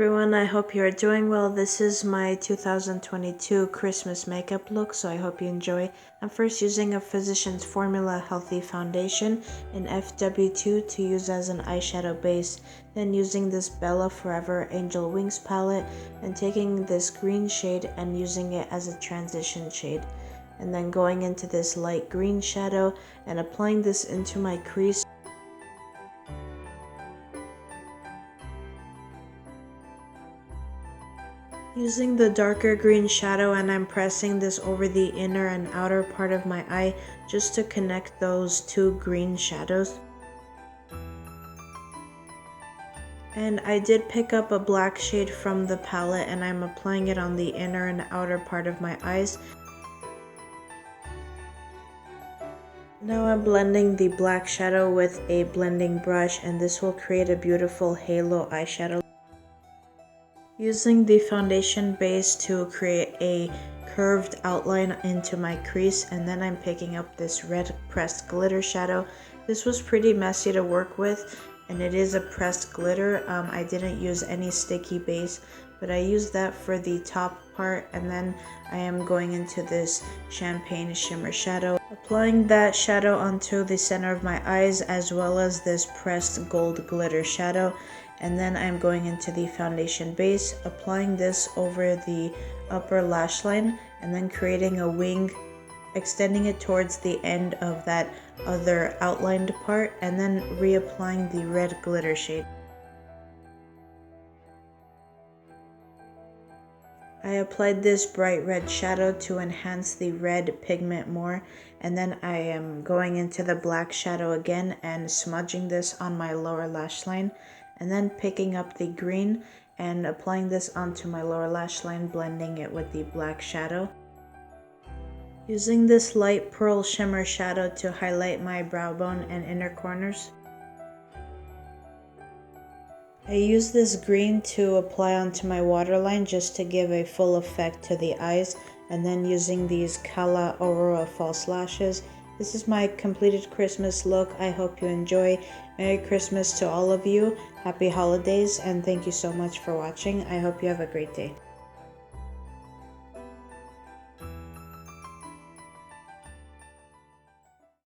everyone, I hope you're doing well. This is my 2022 Christmas makeup look, so I hope you enjoy. I'm first using a Physicians Formula Healthy Foundation in FW2 to use as an eyeshadow base, then using this Bella Forever Angel Wings palette and taking this green shade and using it as a transition shade. And then going into this light green shadow and applying this into my crease. Using the darker green shadow, and I'm pressing this over the inner and outer part of my eye just to connect those two green shadows. And I did pick up a black shade from the palette and I'm applying it on the inner and outer part of my eyes. Now I'm blending the black shadow with a blending brush, and this will create a beautiful halo eyeshadow. Using the foundation base to create a curved outline into my crease, and then I'm picking up this red pressed glitter shadow. This was pretty messy to work with, and it is a pressed glitter. I didn't use any sticky base, but I used that for the top part, and then I am going into this champagne shimmer shadow, applying that shadow onto the center of my eyes as well as this pressed gold glitter shadow. And then I'm going into the foundation base, applying this over the upper lash line, and then creating a wing, extending it towards the end of that other outlined part, and then reapplying the red glitter shade. I applied this bright red shadow to enhance the red pigment more, and then I am going into the black shadow again and smudging this on my lower lash line, and then picking up the green and applying this onto my lower lash line, blending it with the black shadow. Using this light pearl shimmer shadow to highlight my brow bone and inner corners. I use this green to apply onto my waterline just to give a full effect to the eyes, and then using these Cala Aurora false lashes. This is my completed Christmas look. I hope you enjoy. Merry Christmas to all of you. Happy holidays, and thank you so much for watching. I hope you have a great day.